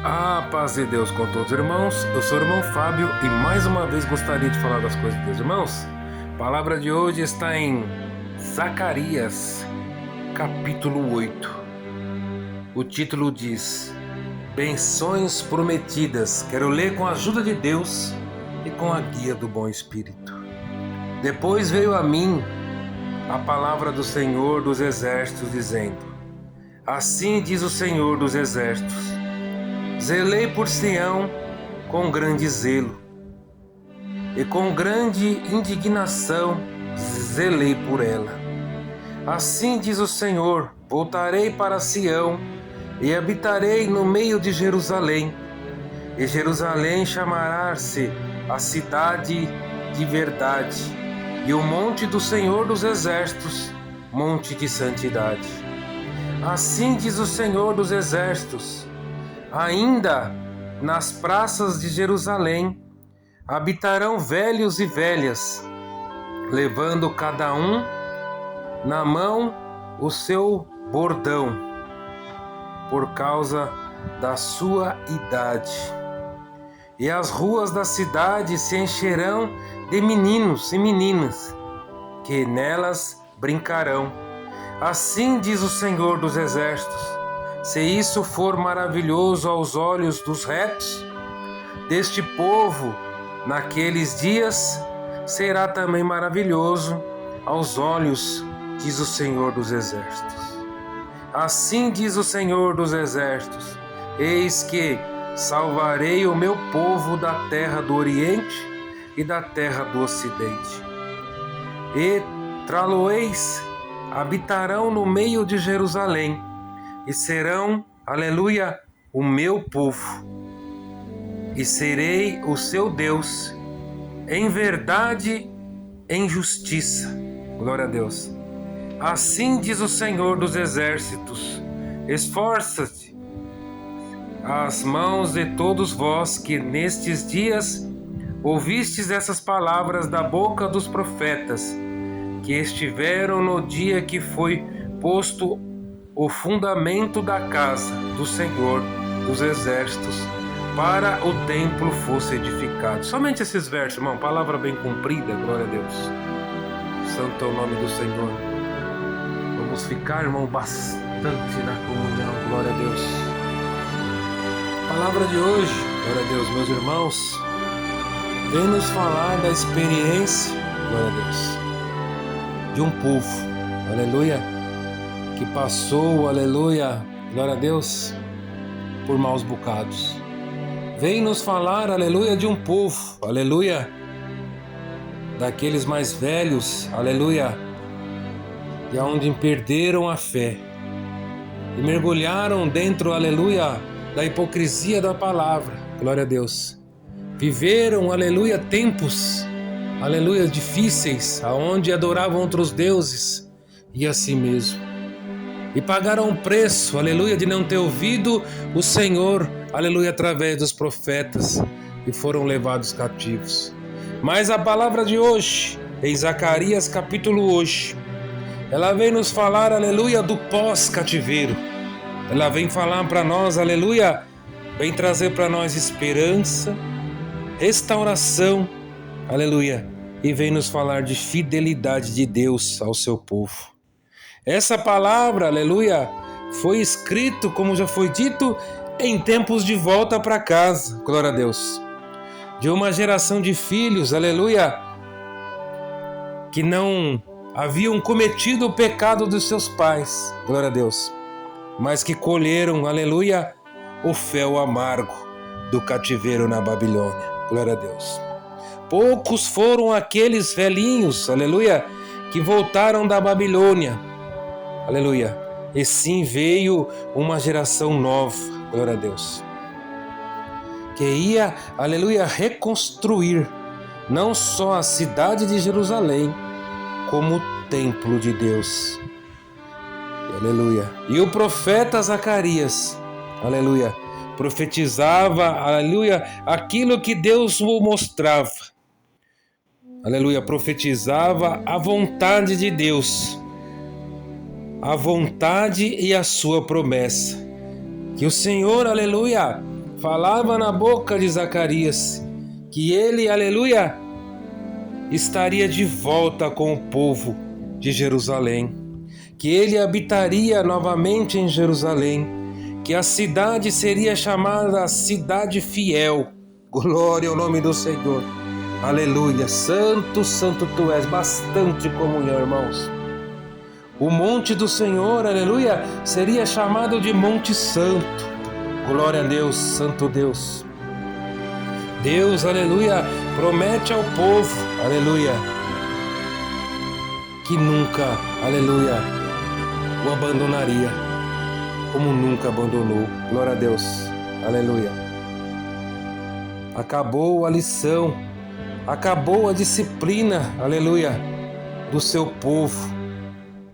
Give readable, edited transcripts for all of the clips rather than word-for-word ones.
A paz de Deus com todos os irmãos. Eu sou o irmão Fábio e mais uma vez gostaria de falar das coisas de Deus. Irmãos, a palavra de hoje está em Zacarias, capítulo 8. O título diz: Benções prometidas. Quero ler com a ajuda de Deus e com a guia do bom Espírito. Depois veio a mim a palavra do Senhor dos Exércitos, dizendo: Assim diz o Senhor dos Exércitos: Zelei por Sião com grande zelo, e com grande indignação zelei por ela. Assim diz o Senhor: voltarei para Sião e habitarei no meio de Jerusalém, e Jerusalém chamará-se a cidade de verdade, e o monte do Senhor dos Exércitos, monte de santidade. Assim diz o Senhor dos Exércitos: ainda nas praças de Jerusalém habitarão velhos e velhas, levando cada um na mão o seu bordão, por causa da sua idade. E as ruas da cidade se encherão de meninos e meninas, que nelas brincarão. Assim diz o Senhor dos Exércitos: se isso for maravilhoso aos olhos dos retos deste povo, naqueles dias será também maravilhoso aos olhos, diz o Senhor dos Exércitos. Assim diz o Senhor dos Exércitos: eis que salvarei o meu povo da terra do Oriente e da terra do Ocidente. E traloeis habitarão no meio de Jerusalém, e serão, aleluia, o meu povo, e serei o seu Deus, em verdade, em justiça. Glória a Deus. Assim diz o Senhor dos Exércitos: esforça-te as mãos de todos vós que nestes dias ouvistes essas palavras da boca dos profetas, que estiveram no dia que foi posto o fundamento da casa do Senhor dos Exércitos, para o templo fosse edificado. Somente esses versos, irmão, palavra bem cumprida, glória a Deus. Santo é o nome do Senhor. Vamos ficar, irmão, bastante na comunhão, glória a Deus. Palavra de hoje, glória a Deus, meus irmãos, vem nos falar da experiência, glória a Deus, de um povo, aleluia, que passou, aleluia, glória a Deus, por maus bocados. Vem nos falar, aleluia, de um povo, aleluia, daqueles mais velhos, aleluia, e aonde perderam a fé e mergulharam dentro, aleluia, da hipocrisia da palavra, glória a Deus. Viveram, aleluia, tempos, aleluia, difíceis, aonde adoravam outros deuses e a si mesmo. E pagaram o preço, aleluia, de não ter ouvido o Senhor, aleluia, através dos profetas, e foram levados cativos. Mas a palavra de hoje, em Zacarias capítulo 8, ela vem nos falar, aleluia, do pós-cativeiro. Ela vem falar para nós, aleluia, vem trazer para nós esperança, restauração, aleluia, e vem nos falar de fidelidade de Deus ao seu povo. Essa palavra, aleluia, foi escrito, como já foi dito, em tempos de volta para casa, glória a Deus, de uma geração de filhos, aleluia, que não haviam cometido o pecado dos seus pais, glória a Deus, mas que colheram, aleluia, o fel amargo do cativeiro na Babilônia, glória a Deus. Poucos foram aqueles velhinhos, aleluia, que voltaram da Babilônia, aleluia, e sim veio uma geração nova, glória a Deus, que ia, aleluia, reconstruir não só a cidade de Jerusalém, como o templo de Deus, aleluia. E o profeta Zacarias, aleluia, profetizava, aleluia, aquilo que Deus o mostrava, aleluia, profetizava a vontade de Deus, a vontade e a sua promessa, que o Senhor, aleluia, falava na boca de Zacarias que ele, aleluia, estaria de volta com o povo de Jerusalém, que ele habitaria novamente em Jerusalém, que a cidade seria chamada Cidade Fiel. Glória ao nome do Senhor. Aleluia. Santo, santo tu és. Bastante comunhão, irmãos. O monte do Senhor, aleluia, seria chamado de Monte Santo. Glória a Deus, Santo Deus. Deus, aleluia, promete ao povo, aleluia, que nunca, aleluia, o abandonaria, como nunca abandonou. Glória a Deus, aleluia. Acabou a lição, acabou a disciplina, aleluia, do seu povo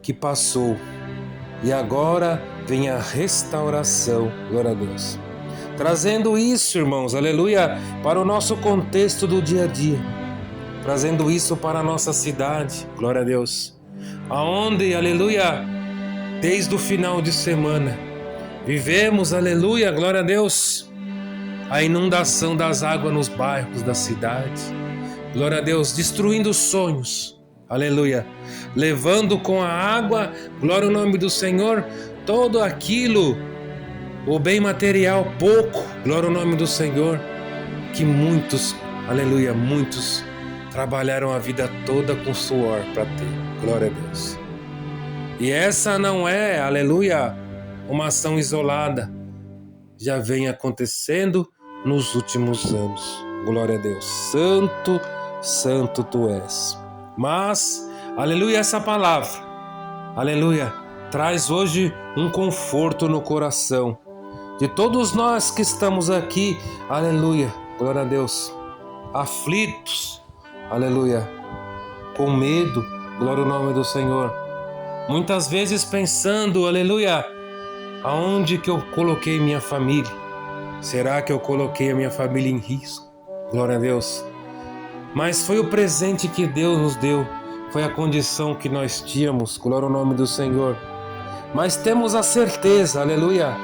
que passou. E agora vem a restauração, glória a Deus. Trazendo isso, irmãos, aleluia, para o nosso contexto do dia a dia. Trazendo isso para a nossa cidade, glória a Deus. Aonde, aleluia, desde o final de semana, vivemos, aleluia, glória a Deus, a inundação das águas nos bairros da cidade. Glória a Deus, destruindo sonhos. Aleluia, levando com a água, glória ao nome do Senhor, todo aquilo, o bem material pouco, glória ao nome do Senhor, que muitos, aleluia, muitos trabalharam a vida toda com suor para ter, glória a Deus. E essa não é, aleluia, uma ação isolada, já vem acontecendo nos últimos anos, glória a Deus. Santo, santo tu és. Mas, aleluia, essa palavra, aleluia, traz hoje um conforto no coração de todos nós que estamos aqui, aleluia, glória a Deus, aflitos, aleluia, com medo, glória ao nome do Senhor, muitas vezes pensando, aleluia, aonde que eu coloquei minha família? Será que eu coloquei a minha família em risco? Glória a Deus. Mas foi o presente que Deus nos deu, foi a condição que nós tínhamos, glória ao nome do Senhor. Mas temos a certeza, aleluia,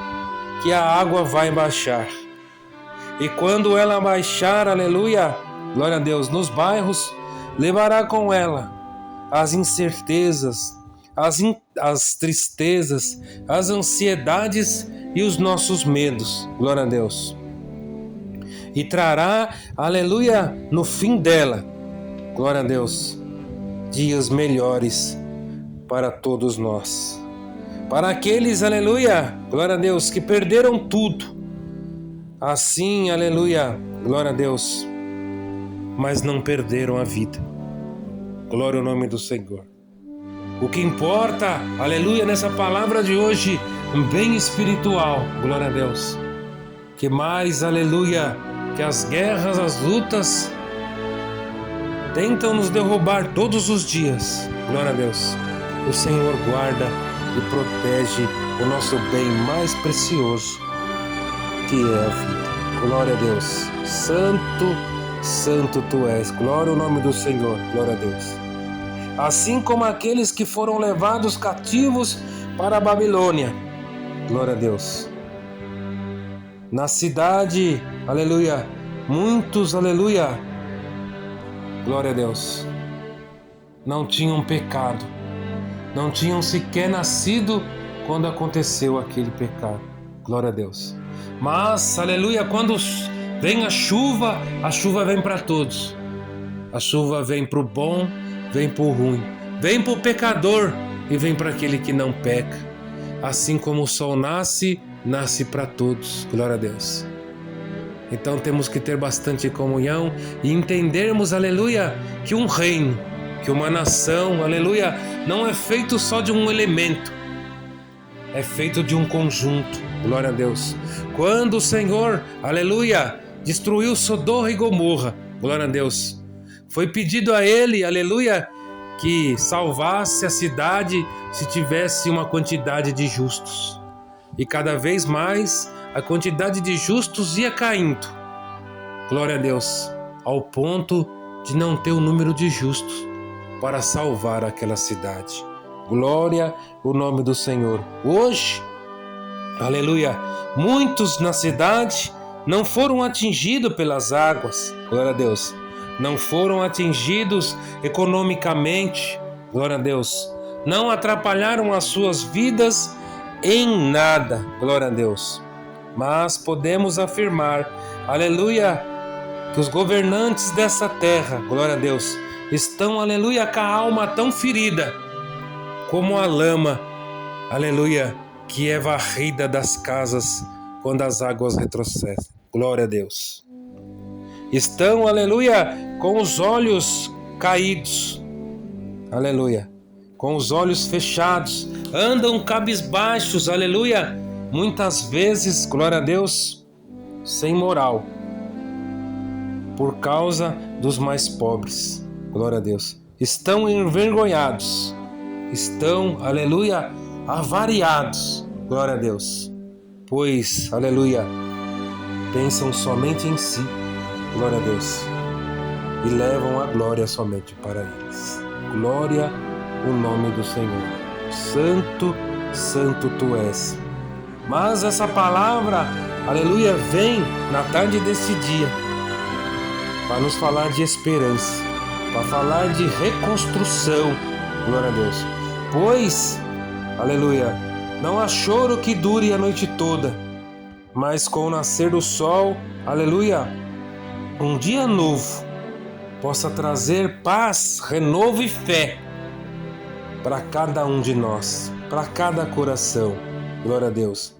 que a água vai baixar. E quando ela baixar, aleluia, glória a Deus, nos bairros, levará com ela as incertezas, as tristezas, as ansiedades e os nossos medos, glória a Deus. E trará, aleluia, no fim dela, glória a Deus, dias melhores para todos nós. Para aqueles, aleluia, glória a Deus, que perderam tudo. Assim, aleluia, glória a Deus, mas não perderam a vida. Glória ao nome do Senhor. O que importa, aleluia, nessa palavra de hoje, um bem espiritual, glória a Deus. Que mais, aleluia, que as guerras, as lutas tentam nos derrubar todos os dias, glória a Deus. O Senhor guarda e protege o nosso bem mais precioso, que é a vida. Glória a Deus. Santo, santo tu és. Glória ao nome do Senhor. Glória a Deus. Assim como aqueles que foram levados cativos para a Babilônia. Glória a Deus. Na cidade, aleluia, muitos, aleluia, glória a Deus, não tinham pecado, não tinham sequer nascido quando aconteceu aquele pecado, glória a Deus. Mas, aleluia, quando vem a chuva vem para todos. A chuva vem para o bom, vem para o ruim, vem para o pecador e vem para aquele que não peca. Assim como o sol nasce para todos, glória a Deus. Então temos que ter bastante comunhão e entendermos, aleluia, que um reino, que uma nação, aleluia, não é feito só de um elemento, é feito de um conjunto, glória a Deus. Quando o Senhor, aleluia, destruiu Sodoma e Gomorra, glória a Deus, foi pedido a ele, aleluia, que salvasse a cidade se tivesse uma quantidade de justos. E cada vez mais a quantidade de justos ia caindo. Glória a Deus, ao ponto de não ter o número de justos para salvar aquela cidade. Glória ao nome do Senhor. Hoje, aleluia, muitos na cidade não foram atingidos pelas águas, glória a Deus, não foram atingidos economicamente, glória a Deus, não atrapalharam as suas vidas em nada, glória a Deus. Mas podemos afirmar, aleluia, que os governantes dessa terra, glória a Deus, estão, aleluia, com a alma tão ferida como a lama, aleluia, que é varrida das casas quando as águas retrocedem, glória a Deus. Estão, aleluia, com os olhos caídos, aleluia, com os olhos fechados, andam cabisbaixos, aleluia, muitas vezes, glória a Deus, sem moral, por causa dos mais pobres, glória a Deus. Estão envergonhados, estão, aleluia, avariados, glória a Deus, pois, aleluia, pensam somente em si, glória a Deus, e levam a glória somente para eles. Glória o nome do Senhor. Santo, santo tu és. Mas essa palavra, aleluia, vem na tarde desse dia para nos falar de esperança, para falar de reconstrução, glória a Deus. Pois, aleluia, não há choro que dure a noite toda, mas com o nascer do sol, aleluia, um dia novo possa trazer paz, renovo e fé para cada um de nós, para cada coração, glória a Deus.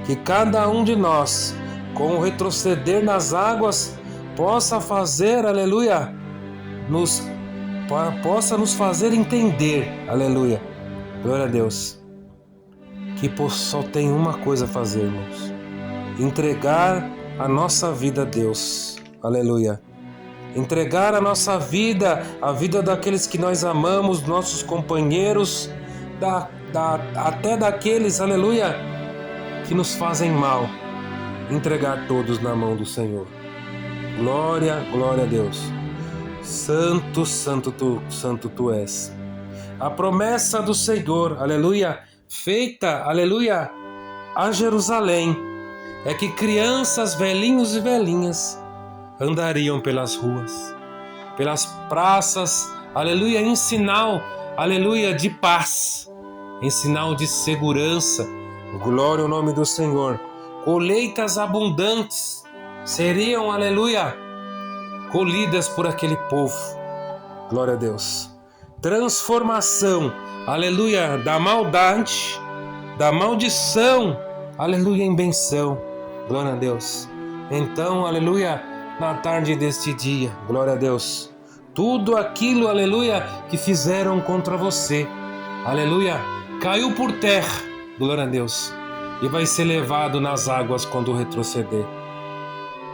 Que cada um de nós, com o retroceder nas águas, possa fazer, aleluia, possa nos fazer entender, aleluia, glória a Deus, que só tem uma coisa a fazer, irmãos: entregar a nossa vida a Deus, aleluia, entregar a nossa vida, a vida daqueles que nós amamos, nossos companheiros, até daqueles, aleluia, que nos fazem mal, entregar todos na mão do Senhor. Glória, glória a Deus. Santo, santo tu és. A promessa do Senhor, aleluia, feita, aleluia, a Jerusalém, é que crianças, velhinhos e velhinhas andariam pelas ruas, pelas praças, aleluia, em sinal, aleluia, de paz, em sinal de segurança. Glória ao nome do Senhor. Colheitas abundantes seriam, aleluia, colhidas por aquele povo. Glória a Deus. Transformação, aleluia, da maldade, da maldição, aleluia, em benção. Glória a Deus. Então, aleluia, na tarde deste dia, glória a Deus, tudo aquilo, aleluia, que fizeram contra você, aleluia, caiu por terra, glória a Deus, e vai ser levado nas águas quando retroceder,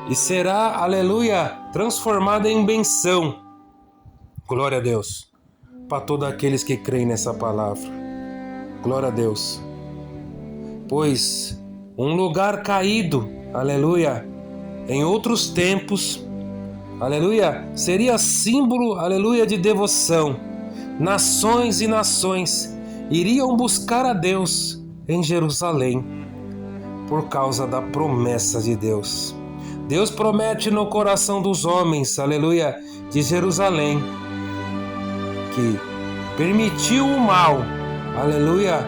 e será, aleluia, transformado em benção, glória a Deus, para todos aqueles que creem nessa palavra, glória a Deus, pois um lugar caído, aleluia, em outros tempos, aleluia, seria símbolo, aleluia, de devoção. Nações e nações iriam buscar a Deus em Jerusalém por causa da promessa de Deus. Deus promete no coração dos homens, aleluia, de Jerusalém, que permitiu o mal, aleluia,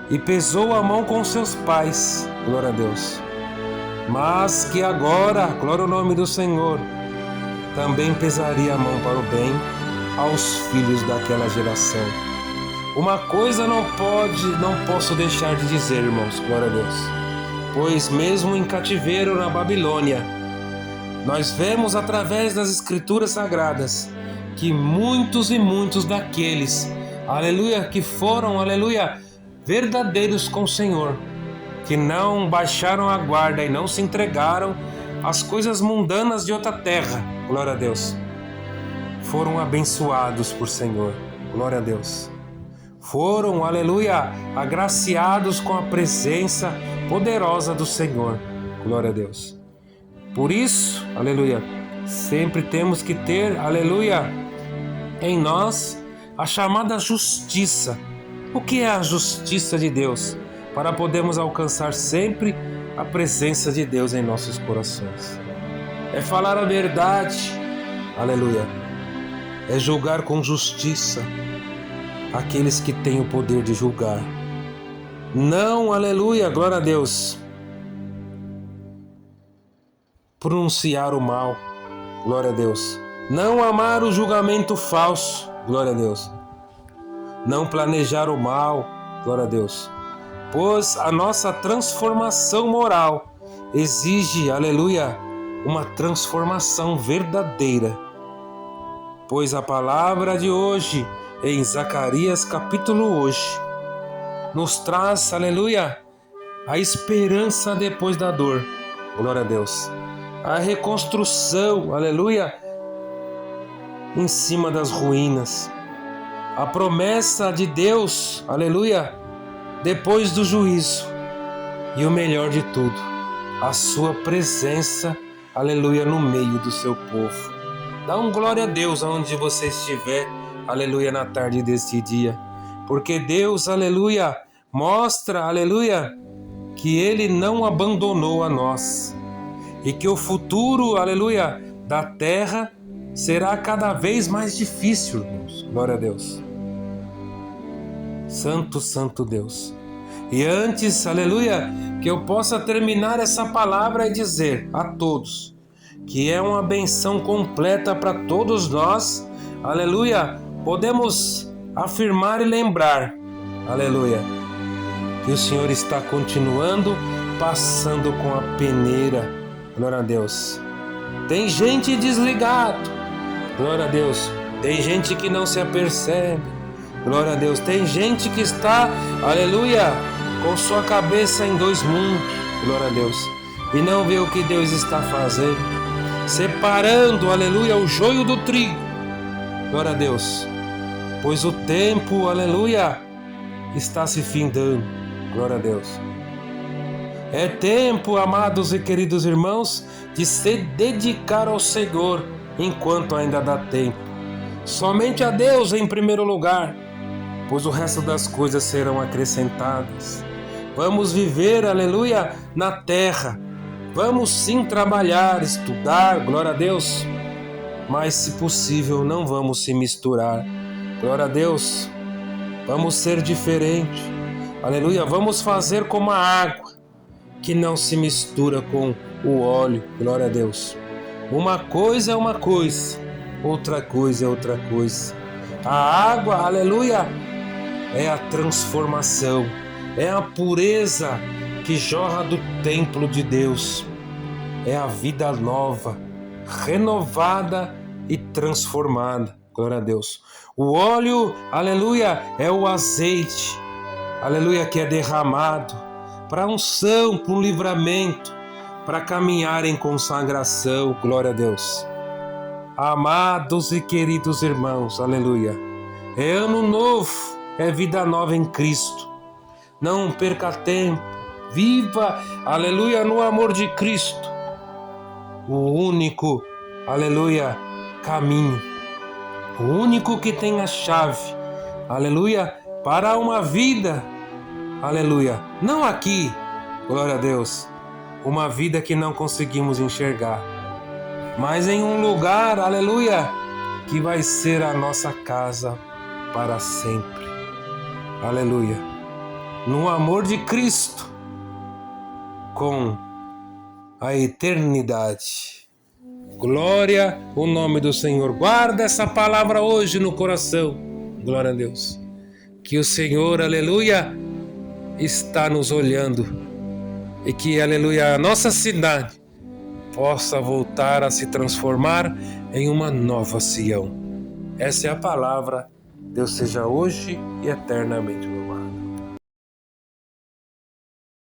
e pesou a mão com seus pais, glória a Deus. Mas que agora, glória ao nome do Senhor, também pesaria a mão para o bem aos filhos daquela geração. Uma coisa não posso deixar de dizer, irmãos, glória a Deus, pois mesmo em cativeiro na Babilônia, nós vemos através das Escrituras Sagradas que muitos e muitos daqueles, aleluia, que foram, aleluia, verdadeiros com o Senhor, que não baixaram a guarda e não se entregaram às coisas mundanas de outra terra, glória a Deus, foram abençoados por Senhor, glória a Deus, foram, aleluia, agraciados com a presença poderosa do Senhor, glória a Deus. Por isso, aleluia, sempre temos que ter, aleluia, em nós a chamada justiça. O que é a justiça de Deus? para podermos alcançar sempre a presença de Deus em nossos corações. É falar a verdade, aleluia. É julgar com justiça aqueles que têm o poder de julgar. Não, aleluia, glória a Deus, pronunciar o mal, glória a Deus. Não amar o julgamento falso, glória a Deus. Não planejar o mal, glória a Deus. Pois a nossa transformação moral exige, aleluia, uma transformação verdadeira. Pois a palavra de hoje, em Zacarias capítulo hoje, nos traz, aleluia, a esperança depois da dor, glória a Deus. A reconstrução, aleluia, em cima das ruínas. A promessa de Deus, aleluia, depois do juízo. E o melhor de tudo, a sua presença, aleluia, no meio do seu povo. Dá um glória a Deus aonde você estiver, aleluia, na tarde deste dia. Porque Deus, aleluia, mostra, aleluia, que Ele não abandonou a nós. E que o futuro, aleluia, da terra será cada vez mais difícil, irmãos. Glória a Deus. Santo, santo Deus. E antes, aleluia, que eu possa terminar essa palavra e dizer a todos que é uma benção completa para todos nós, aleluia, podemos afirmar e lembrar, aleluia, que o Senhor está continuando passando com a peneira, glória a Deus. Tem gente desligado, glória a Deus. Tem gente que não se apercebe, glória a Deus. Tem gente que está, aleluia, com sua cabeça em dois mundos, glória a Deus, e não vê o que Deus está fazendo, separando, aleluia, o joio do trigo, glória a Deus, pois o tempo, aleluia, está se findando, glória a Deus. É tempo, amados e queridos irmãos, de se dedicar ao Senhor enquanto ainda dá tempo. Somente a Deus em primeiro lugar, pois o resto das coisas serão acrescentadas. Vamos viver, aleluia, na terra. Vamos sim trabalhar, estudar, glória a Deus. Mas, se possível, não vamos se misturar. Glória a Deus. Vamos ser diferentes. Aleluia. Vamos fazer como a água, que não se mistura com o óleo. Glória a Deus. Uma coisa é uma coisa, outra coisa é outra coisa. A água, aleluia, é a transformação, é a pureza que jorra do templo de Deus. É a vida nova, renovada e transformada. Glória a Deus. O óleo, aleluia, é o azeite, aleluia, que é derramado para unção, para um livramento, para caminhar em consagração. Glória a Deus. Amados e queridos irmãos, aleluia. É ano novo, é vida nova em Cristo. Não perca tempo. Viva, aleluia, no amor de Cristo. O único, aleluia, caminho. O único que tem a chave, aleluia, para uma vida, aleluia. Não aqui, glória a Deus, uma vida que não conseguimos enxergar, mas em um lugar, aleluia, que vai ser a nossa casa para sempre. Aleluia. No amor de Cristo, com a eternidade. Glória ao nome do Senhor. Guarda essa palavra hoje no coração. Glória a Deus. Que o Senhor, aleluia, está nos olhando. E que, aleluia, a nossa cidade possa voltar a se transformar em uma nova Sião. Essa é a palavra. Deus seja hoje e eternamente.